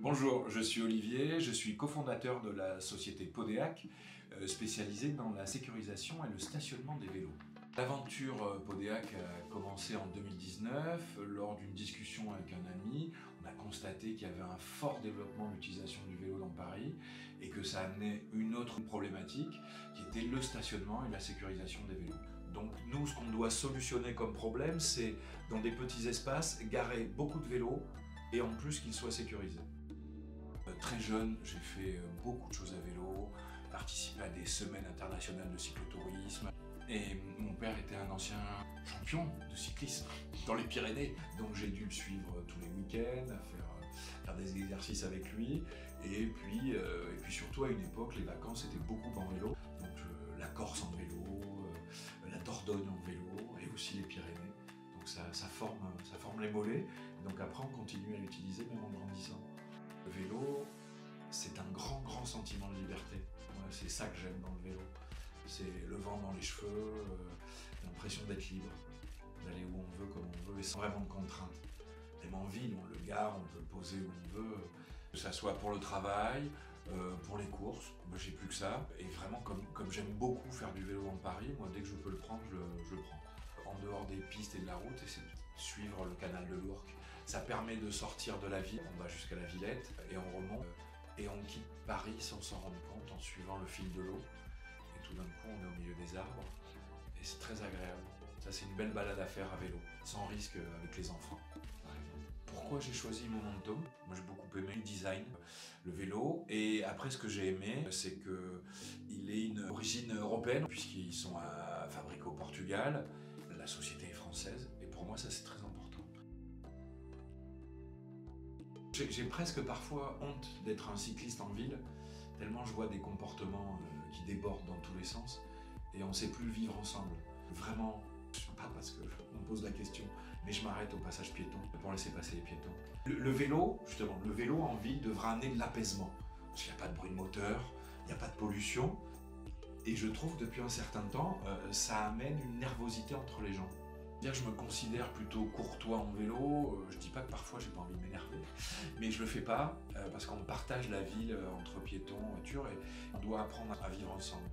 Bonjour, je suis Olivier, je suis cofondateur de la société Podéac, spécialisée dans la sécurisation et le stationnement des vélos. L'aventure Podéac a commencé en 2019. Lors d'une discussion avec un ami, on a constaté qu'il y avait un fort développement de l'utilisation du vélo dans Paris et que ça amenait une autre problématique qui était le stationnement et la sécurisation des vélos. Donc nous, ce qu'on doit solutionner comme problème, c'est dans des petits espaces, garer beaucoup de vélos et en plus qu'ils soient sécurisés. Très jeune, j'ai fait beaucoup de choses à vélo, participé à des semaines internationales de cyclotourisme. Et mon père était un ancien champion de cyclisme dans les Pyrénées. Donc j'ai dû le suivre tous les week-ends, faire des exercices avec lui. Et puis surtout à une époque, les vacances étaient beaucoup en vélo. Donc la Corse en vélo, la Dordogne en vélo et aussi les Pyrénées. Donc ça forme les mollets. Donc après on continue à l'utiliser même en grandissant. Le vélo, c'est un grand sentiment de liberté. Ouais, c'est ça que j'aime dans le vélo. C'est le vent dans les cheveux, l'impression d'être libre, d'aller où on veut, comme on veut, et sans vraiment de contraintes. Même en ville, on le gare, on peut le poser où on veut, que ça soit pour le travail, pour les courses, moi j'ai plus que ça. Et vraiment, comme j'aime beaucoup faire du vélo dans Paris, moi dès que je peux le prendre, je le prends. En dehors des pistes et de la route, c'est de suivre le canal de l'Ourcq. Ça permet de sortir de la ville, on va jusqu'à la Villette et on remonte. Et on quitte Paris sans s'en rendre compte en suivant le fil de l'eau. Et tout d'un coup, on est au milieu des arbres et c'est très agréable. Ça, c'est une belle balade à faire à vélo, sans risque avec les enfants, par exemple. Pourquoi j'ai choisi Momentum? Moi, j'ai beaucoup aimé le design, le vélo. Et après, ce que j'ai aimé, c'est qu'il ait une origine européenne, puisqu'ils sont fabriqués au Portugal. La société est française. Et pour moi, ça, c'est très important. J'ai presque parfois honte d'être un cycliste en ville, tellement je vois des comportements qui débordent dans tous les sens et on ne sait plus vivre ensemble. Vraiment, pas parce qu'on me pose la question, mais je m'arrête au passage piéton pour laisser passer les piétons. Le vélo, justement, le vélo en ville devra amener de l'apaisement. Parce qu'il n'y a pas de bruit de moteur, il n'y a pas de pollution. Et je trouve que depuis un certain temps, ça amène une nervosité entre les gens. Je me considère plutôt courtois en vélo, je dis pas que parfois j'ai pas envie de m'énerver, mais je le fais pas parce qu'on partage la ville entre piétons, voitures et on doit apprendre à vivre ensemble.